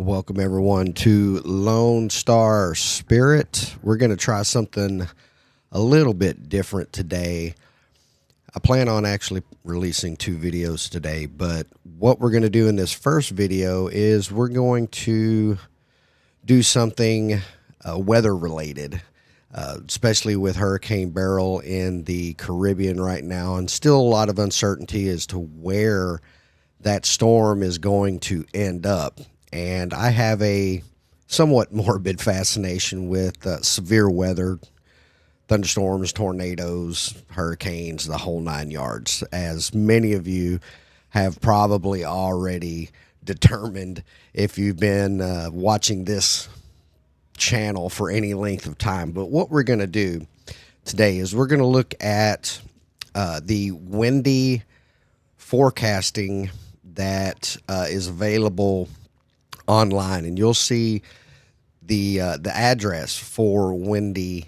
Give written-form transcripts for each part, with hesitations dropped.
Welcome everyone to Lone Star Spirit. We're going to try something a little bit different today. I plan on actually releasing 2 videos today, but what we're going to do in this first video is we're going to do something weather related, especially with Hurricane Beryl in the Caribbean right now, and still a lot of uncertainty as to where that storm is going to end up. And I have a somewhat morbid fascination with severe weather, thunderstorms, tornadoes, hurricanes, the whole 9 yards, as many of you have probably already determined if you've been watching this channel for any length of time. But what we're going to do today is we're going to look at the windy forecasting that is available online, and you'll see the address for windy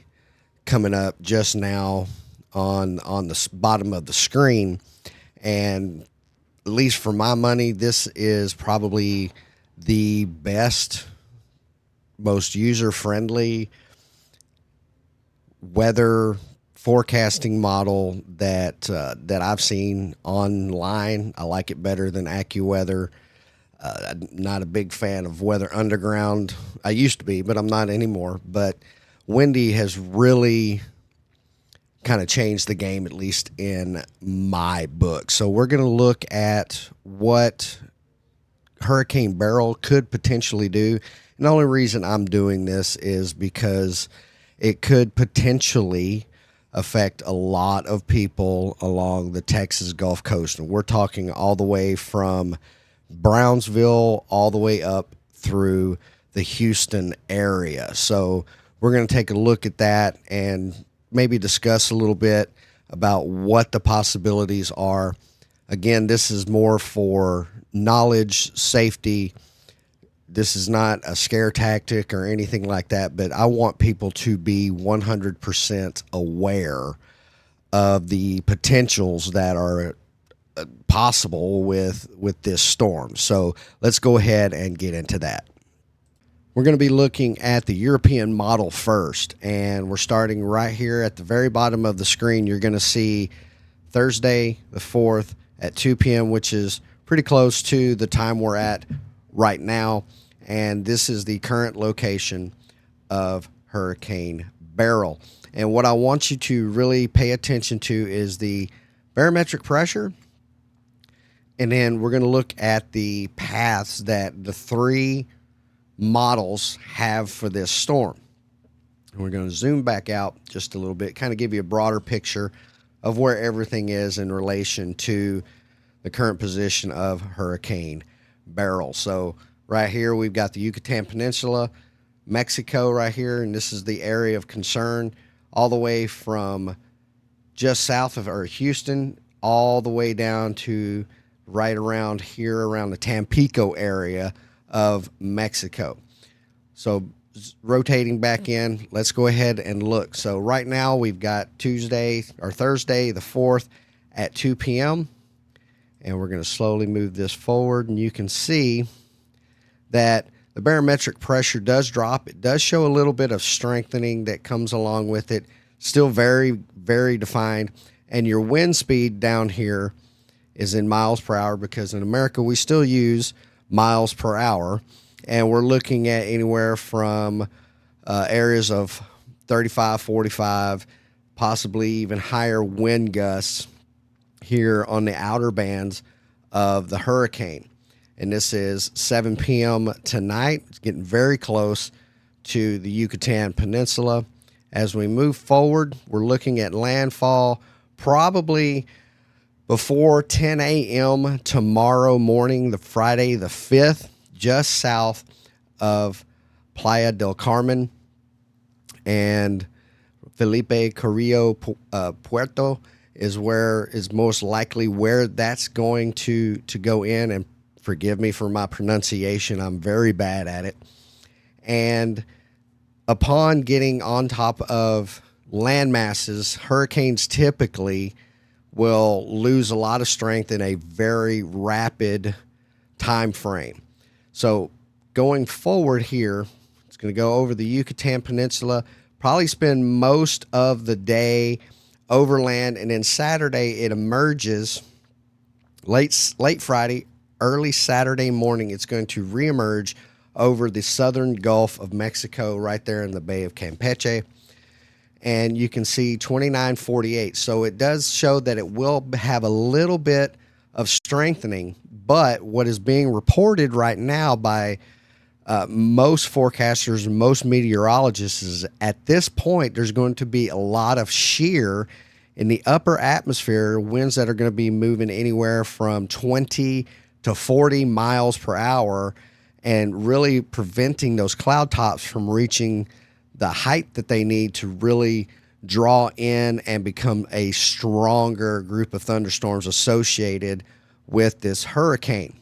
coming up just now on the bottom of the screen. And at least for my money, this is probably the best, most user-friendly weather forecasting model that I've seen online. I like it better than AccuWeather. I'm not a big fan of Weather Underground. I used to be, but I'm not anymore. But Windy has really kind of changed the game, at least in my book. So we're going to look at what Hurricane Beryl could potentially do. And the only reason I'm doing this is because it could potentially affect a lot of people along the Texas Gulf Coast. And we're talking all the way from Brownsville all the way up through the Houston area. So we're going to take a look at that and maybe discuss a little bit about what the possibilities are. Again, this is more for knowledge, safety. This is not a scare tactic or anything like that, but I want people to be 100% aware of the potentials that are possible with this storm. So let's go ahead and get into that. We're going to be looking at the European model first, and we're starting right here at the very bottom of the screen. You're going to see Thursday the 4th at 2 p.m., which is pretty close to the time we're at right now. And this is the current location of Hurricane Beryl. And what I want you to really pay attention to is the barometric pressure. And then we're going to look at the paths that the 3 models have for this storm. And we're going to zoom back out just a little bit, kind of give you a broader picture of where everything is in relation to the current position of Hurricane Beryl. So right here, we've got the Yucatan Peninsula, Mexico right here, and this is the area of concern all the way from just south of Houston all the way down to right around here around the Tampico area of Mexico. So rotating back in, let's go ahead and look. So right now we've got Thursday the 4th at 2 p.m. and we're going to slowly move this forward, and you can see that the barometric pressure does drop. It does show a little bit of strengthening that comes along with it. Still very, very defined. And your wind speed down here is in miles per hour, because in America we still use miles per hour. And we're looking at anywhere from areas of 35, 45, possibly even higher wind gusts here on the outer bands of the hurricane. And this is 7 p.m. tonight. It's getting very close to the Yucatan Peninsula. As we move forward, we're looking at landfall probably before 10 a.m. tomorrow morning, the Friday the 5th, just south of Playa del Carmen and Felipe Carrillo Puerto is most likely where that's going to go in. And forgive me for my pronunciation, I'm very bad at it. And upon getting on top of land masses, hurricanes typically will lose a lot of strength in a very rapid time frame. So going forward here, it's going to go over the Yucatan Peninsula, probably spend most of the day overland, and then Saturday it emerges late Friday, early Saturday morning. It's going to reemerge over the southern Gulf of Mexico, right there in the Bay of Campeche. And you can see 2948. So it does show that it will have a little bit of strengthening, but what is being reported right now by most forecasters, most meteorologists, is at this point there's going to be a lot of shear in the upper atmosphere, winds that are going to be moving anywhere from 20 to 40 miles per hour, and really preventing those cloud tops from reaching the height that they need to really draw in and become a stronger group of thunderstorms associated with this hurricane.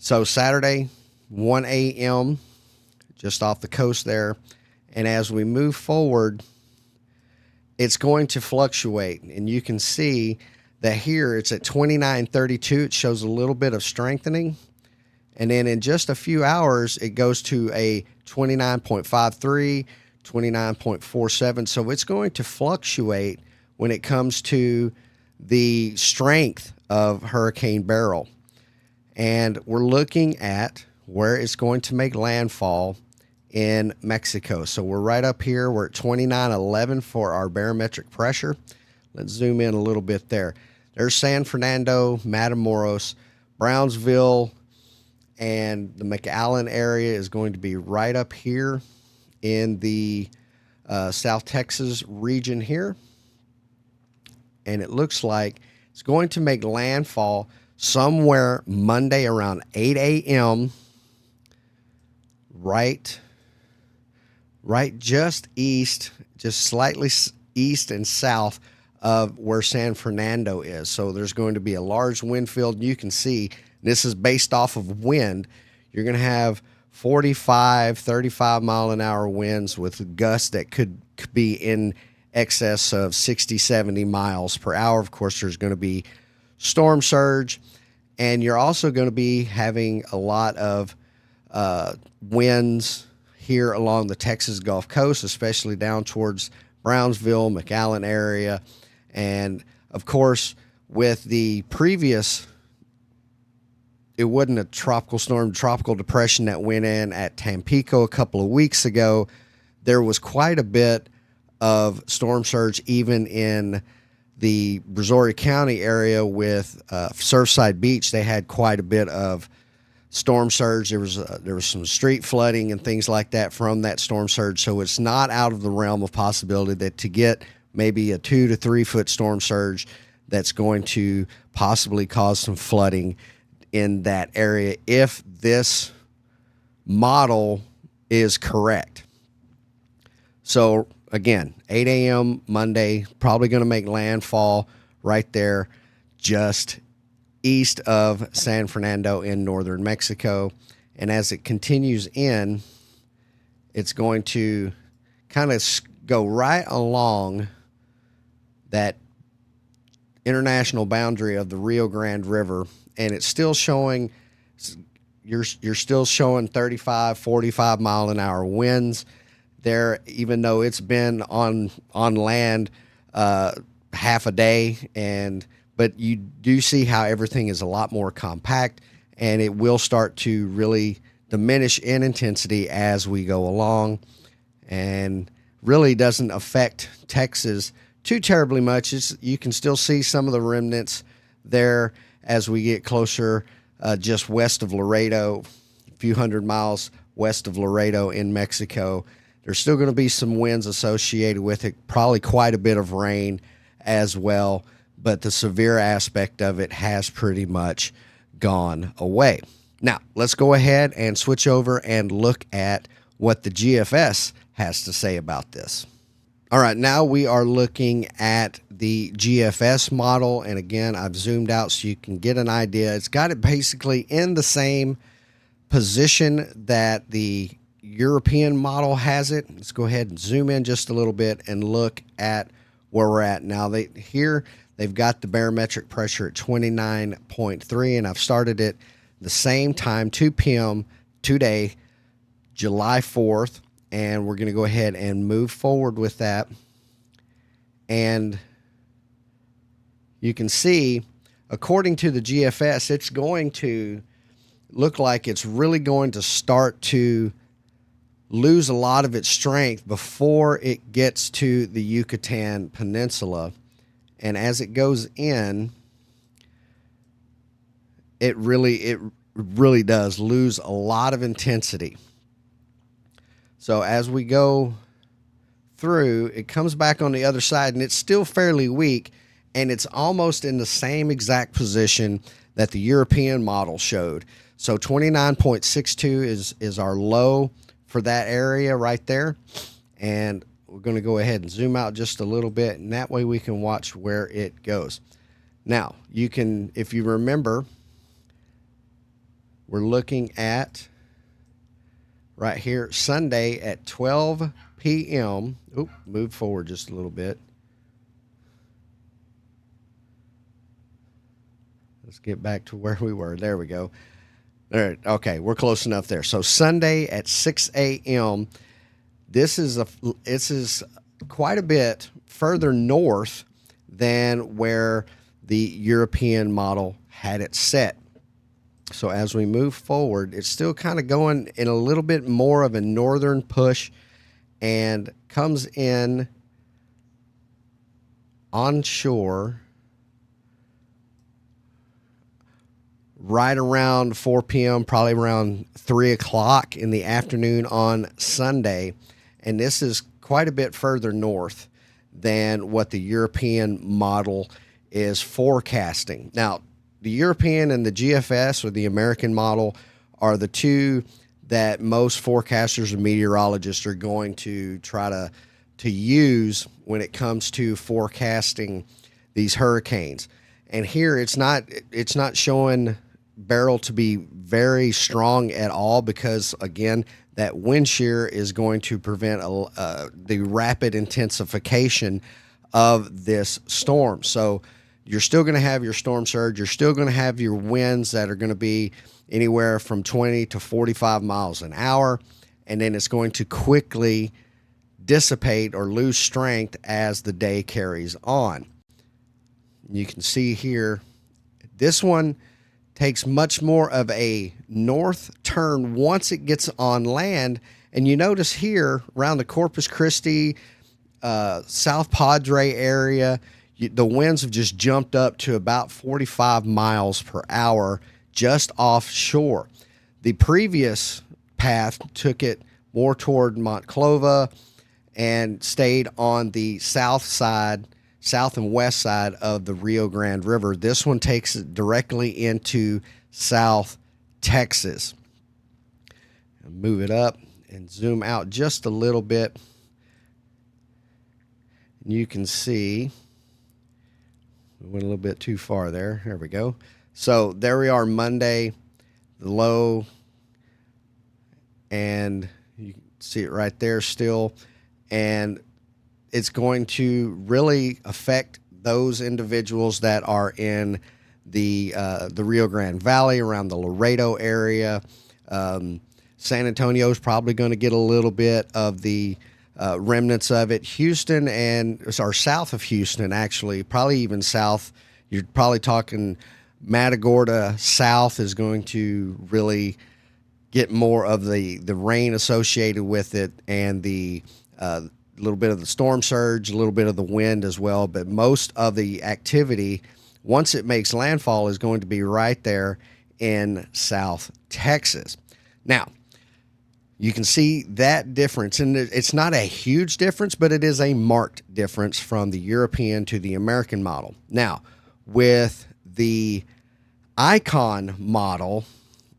So Saturday, 1 a.m., just off the coast there. And as we move forward, it's going to fluctuate. And you can see that here it's at 2932. It shows a little bit of strengthening. And then in just a few hours, it goes to a 29.53, 29.47. So it's going to fluctuate when it comes to the strength of Hurricane Beryl. And we're looking at where it's going to make landfall in Mexico. So we're right up here. We're at 2911 for our barometric pressure. Let's zoom in a little bit there. There's San Fernando, Matamoros, Brownsville, and the McAllen area is going to be right up here in the South Texas region here. And it looks like it's going to make landfall somewhere Monday around 8 a.m. Right just east, just slightly east and south of where San Fernando is. So there's going to be a large wind field. You can see this is based off of wind. You're going to have 45, 35 mile an hour winds with gusts that could be in excess of 60, 70 miles per hour. Of course, there's going to be storm surge, and you're also going to be having a lot of winds here along the Texas Gulf Coast, especially down towards Brownsville, McAllen area. And of course, with the previous, it wasn't a tropical storm, tropical depression that went in at Tampico a couple of weeks ago. There was quite a bit of storm surge even in the Brazoria County area with Surfside Beach. They had quite a bit of storm surge. There was some street flooding and things like that from that storm surge. So it's not out of the realm of possibility that to get maybe a 2 to 3 foot storm surge that's going to possibly cause some flooding in that area if this model is correct. So again, 8 a.m. Monday, probably going to make landfall right there just east of San Fernando in northern Mexico. And as it continues in, it's going to kind of go right along that international boundary of the Rio Grande River. And it's still showing, you're still showing 35, 45 mile an hour winds there, even though it's been on land half a day. But you do see how everything is a lot more compact, and it will start to really diminish in intensity as we go along, and really doesn't affect Texas too terribly much. You can still see some of the remnants there as we get closer just west of Laredo, a few hundred miles west of Laredo in Mexico. There's still going to be some winds associated with it, probably quite a bit of rain as well, but the severe aspect of it has pretty much gone away. Now, let's go ahead and switch over and look at what the GFS has to say about this. All right, now we are looking at the GFS model, and again, I've zoomed out so you can get an idea. It's got it basically in the same position that the European model has it. Let's go ahead and zoom in just a little bit and look at where we're at now. They've got the barometric pressure at 29.3, and I've started it the same time, 2 p.m. today, July 4th. And we're going to go ahead and move forward with that. And you can see, according to the GFS, it's going to look like it's really going to start to lose a lot of its strength before it gets to the Yucatan Peninsula. And as it goes in, it really does lose a lot of intensity. So as we go through, it comes back on the other side, and it's still fairly weak, and it's almost in the same exact position that the European model showed. So 29.62 is our low for that area right there. And we're going to go ahead and zoom out just a little bit, and that way we can watch where it goes. Now, you can, if you remember, we're looking at right here, Sunday at 12 p.m. Oop, move forward just a little bit. Let's get back to where we were. There we go. All right, okay, we're close enough there. So Sunday at 6 a.m., this is quite a bit further north than where the European model had it set. So as we move forward, it's still kind of going in a little bit more of a northern push and comes in onshore right around 4 p.m., probably around 3 o'clock in the afternoon on Sunday. And this is quite a bit further north than what the European model is forecasting. Now, the European and the GFS, or the American model, are the two that most forecasters and meteorologists are going to try to use when it comes to forecasting these hurricanes. And here it's not showing Beryl to be very strong at all, because again, that wind shear is going to prevent the rapid intensification of this storm. So you're still going to have your storm surge. You're still going to have your winds that are going to be anywhere from 20 to 45 miles an hour. And then it's going to quickly dissipate or lose strength as the day carries on. You can see here, this one takes much more of a north turn once it gets on land. And you notice here around the Corpus Christi, South Padre area, the winds have just jumped up to about 45 miles per hour just offshore. The previous path took it more toward Monclova and stayed on the south and west side of the Rio Grande River. This one takes it directly into South Texas. Move it up and zoom out just a little bit. And you can see we went a little bit too far there. There we go. So there we are, Monday, the low, and you can see it right there still. And it's going to really affect those individuals that are in the Rio Grande Valley, around the Laredo area. San Antonio is probably going to get a little bit of the remnants of it. Houston or south of Houston, actually, probably even south. You're probably talking Matagorda south is going to really get more of the rain associated with it, and the little bit of the storm surge, a little bit of the wind as well. But most of the activity, once it makes landfall, is going to be right there in South Texas. Now, you can see that difference, and it's not a huge difference, but it is a marked difference from the European to the American model. Now, with the Icon model,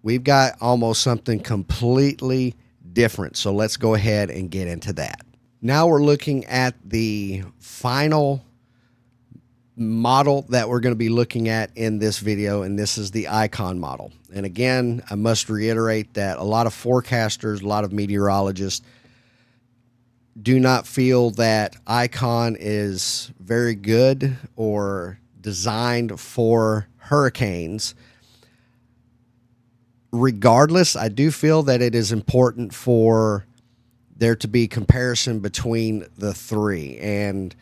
we've got almost something completely different. So let's go ahead and get into that. Now we're looking at the final model that we're going to be looking at in this video, and this is the Icon model. And again, I must reiterate that a lot of forecasters, a lot of meteorologists do not feel that Icon is very good or designed for hurricanes. regardless, I do feel that it is important for there to be comparison between the three, and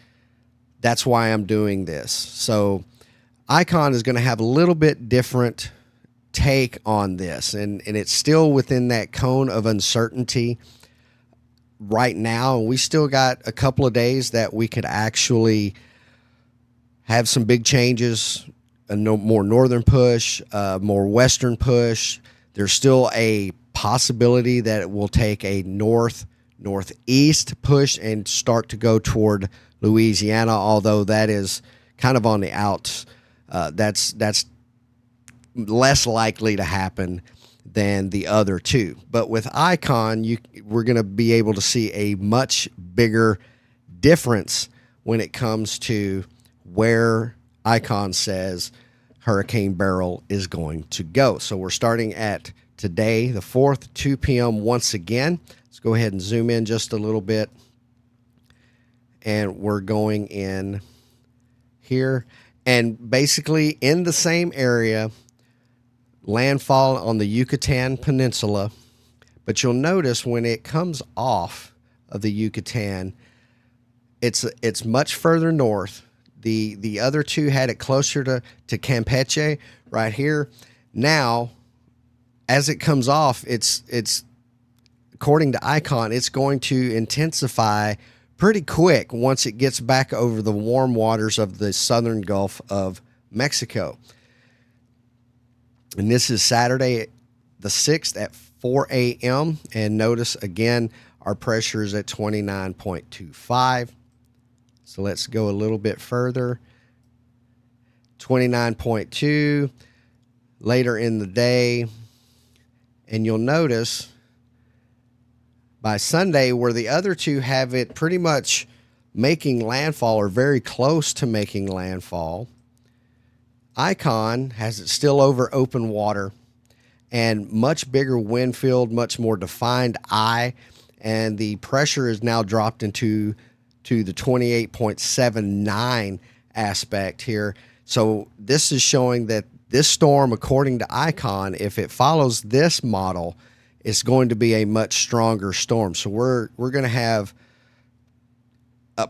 that's why I'm doing this. So Icon is going to have a little bit different take on this, and it's still within that cone of uncertainty right now. We still got a couple of days that we could actually have some big changes, a more northern push, more western push. There's still a possibility that it will take a northeast push and start to go toward Louisiana, although that is kind of on the outs. That's less likely to happen than the other two. But with Icon, we're going to be able to see a much bigger difference when it comes to where Icon says Hurricane Beryl is going to go. So we're starting at today, the 4th, 2 p.m. once again. Let's go ahead and zoom in just a little bit. And we're going in here. And basically in the same area, landfall on the Yucatan Peninsula. But you'll notice when it comes off of the Yucatan, it's much further north. The other two had it closer to Campeche right here. Now, as it comes off, it's according to Icon, it's going to intensify pretty quick once it gets back over the warm waters of the southern Gulf of Mexico. And this is Saturday the 6th at 4 a.m. And notice, again, our pressure is at 29.25. So let's go a little bit further. 29.2 later in the day. And you'll notice by Sunday, where the other two have it pretty much making landfall or very close to making landfall, Icon has it still over open water and much bigger wind field, much more defined eye, and the pressure is now dropped into the 28.79 aspect here. So this is showing that this storm, according to Icon, if it follows this model, is going to be a much stronger storm. So we're going to have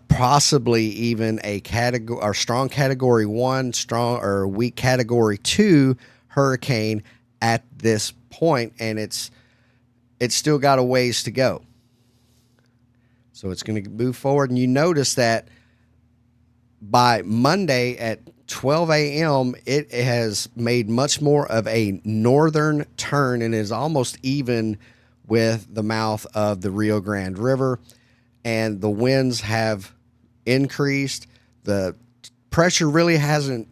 possibly even a category or strong category 1, strong or weak category 2 hurricane at this point, and it's still got a ways to go. So it's going to move forward, and you notice that by Monday at 12 a.m., it has made much more of a northern turn and is almost even with the mouth of the Rio Grande River, and the winds have increased. The pressure really hasn't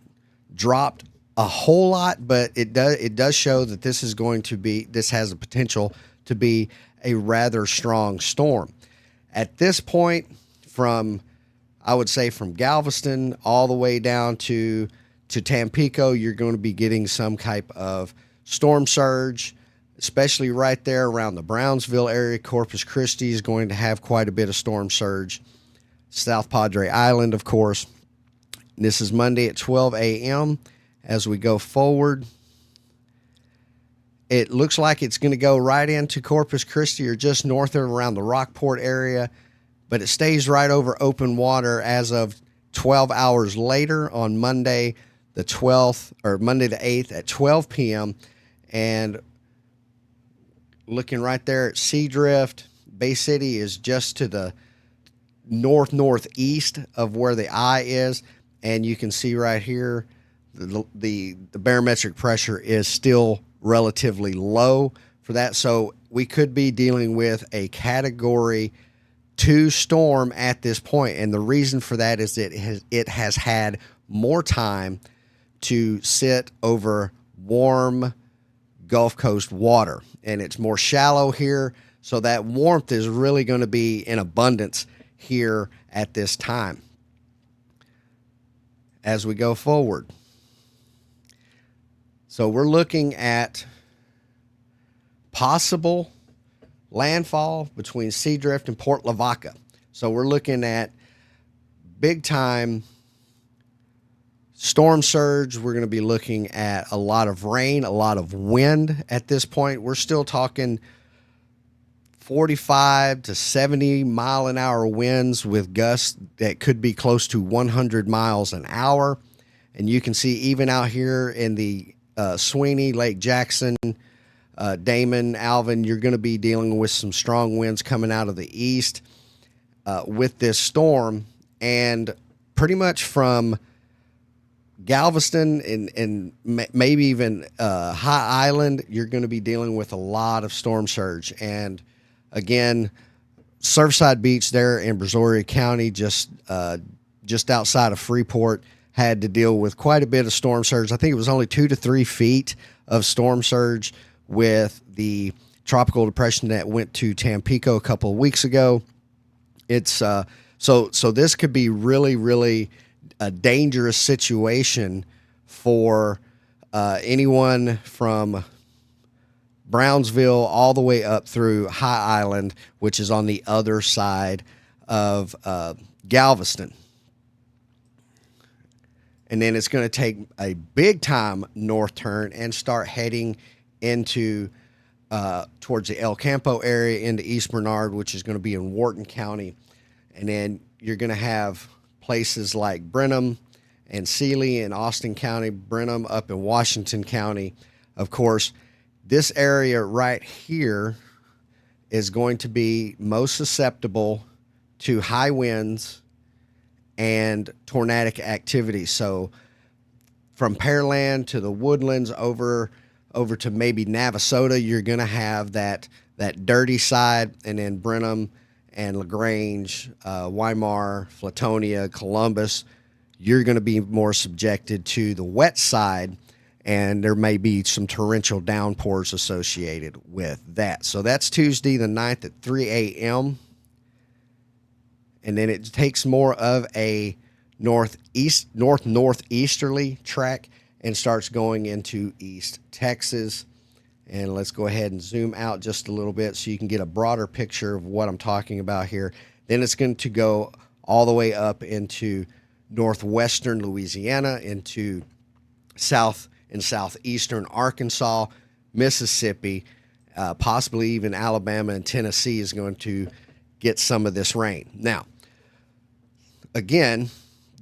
dropped a whole lot, but it does show that this has the potential to be a rather strong storm. At this point, I would say from Galveston all the way down to Tampico, you're going to be getting some type of storm surge, especially right there around the Brownsville area. Corpus Christi is going to have quite a bit of storm surge. South Padre Island, of course. This is Monday at 12 a.m. As we go forward, it looks like it's going to go right into Corpus Christi or just north of around the Rockport area, but it stays right over open water as of 12 hours later on Monday the 12th, or Monday the 8th at 12 p.m. And looking right there at Seadrift, Bay City is just to the northeast of where the eye is, and you can see right here the barometric pressure is still relatively low for that. So we could be dealing with a category 2 storm at this point, and the reason for that is that it has had more time to sit over warm Gulf Coast water, and it's more shallow here, so that warmth is really going to be in abundance here at this time as we go forward. So we're looking at possible landfall between Seadrift and Port Lavaca. So we're looking at big time Storm surge, we're going to be looking at a lot of rain, a lot of wind at this point. We're still talking 45 to 70 mile an hour winds with gusts that could be close to 100 miles an hour. And you can see even out here in the Sweeney, Lake Jackson, Damon, Alvin, you're going to be dealing with some strong winds coming out of the east with this storm. And pretty much from Galveston and maybe even High Island, you're going to be dealing with a lot of storm surge. And again, Surfside Beach there in Brazoria County, just outside of Freeport, had to deal with quite a bit of storm surge. I think it was only 2 to 3 feet of storm surge with the tropical depression that went to Tampico a couple of weeks ago. It's so this could be really a dangerous situation for anyone from Brownsville all the way up through High Island, which is on the other side of Galveston. And then it's going to take a big time north turn and start heading into towards the El Campo area into East Bernard, which is going to be in Wharton County. And then you're going to have places like Brenham and Sealy in Austin County, Brenham up in Washington County. Of course, this area right here is going to be most susceptible to high winds and tornadic activity. So from Pearland to the Woodlands over to maybe Navasota, you're going to have that dirty side, and then Brenham and LaGrange, Weimar, Flatonia, Columbus, you're going to be more subjected to the wet side, and there may be some torrential downpours associated with that. So that's Tuesday the 9th at 3 a.m., and then it takes more of a northeasterly track and starts going into East Texas. And let's go ahead and zoom out just a little bit so you can get a broader picture of what I'm talking about here. Then it's going to go all the way up into northwestern Louisiana, into south and southeastern Arkansas, Mississippi, possibly even Alabama and Tennessee is going to get some of this rain. Now, again,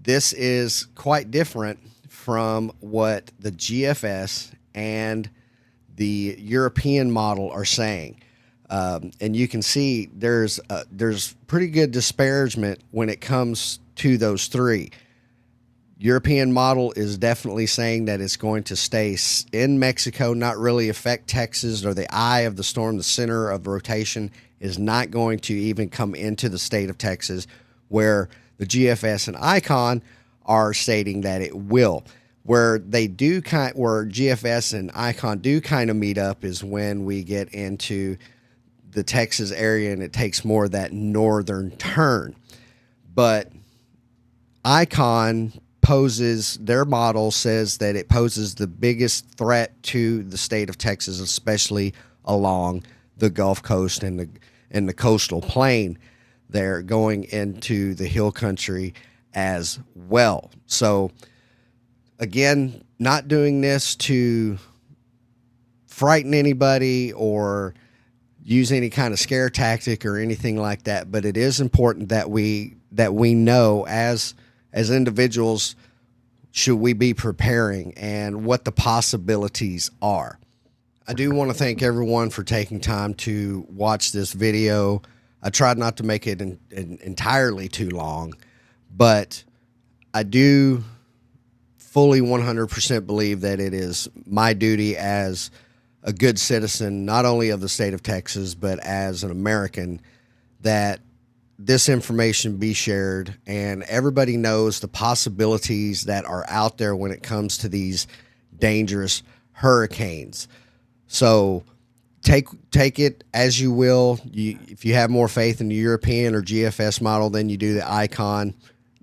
this is quite different from what the GFS and the European model are saying. And you can see there's pretty good disparagement when it comes to those three. European model is definitely saying that it's going to stay in Mexico, not really affect Texas or the eye of the storm. The center of rotation is not going to even come into the state of Texas, where the GFS and ICON are stating that it will. Where GFS and ICON do kind of meet up is when we get into the Texas area and it takes more of that northern turn. But ICON their model says that it poses the biggest threat to the state of Texas, especially along the Gulf Coast and the coastal plain there, going into the hill country as well. So again, not doing this to frighten anybody or use any kind of scare tactic or anything like that, but it is important that we know as individuals, should we be preparing and what the possibilities are. I do want to thank everyone for taking time to watch this video. I tried not to make it entirely too long, but I do fully 100% believe that it is my duty as a good citizen, not only of the state of Texas, but as an American, that this information be shared and everybody knows the possibilities that are out there when it comes to these dangerous hurricanes. So take it as you will. If you have more faith in the European or GFS model than you do the ICON,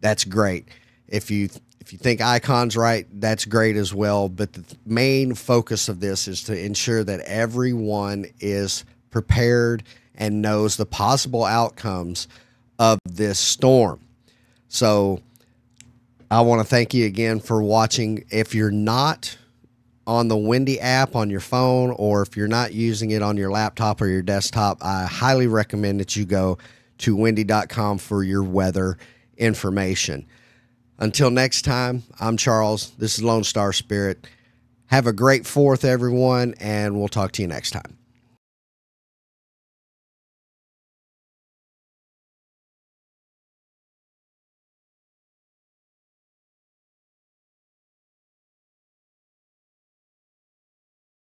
that's great. If you think ICON's right, that's great as well. But the main focus of this is to ensure that everyone is prepared and knows the possible outcomes of this storm. So I want to thank you again for watching. If you're not on the Windy app on your phone, or if you're not using it on your laptop or your desktop, I highly recommend that you go to windy.com for your weather information. Until next time, I'm Charles. This is Lone Star Spirit. Have a great 4th, everyone, and we'll talk to you next time.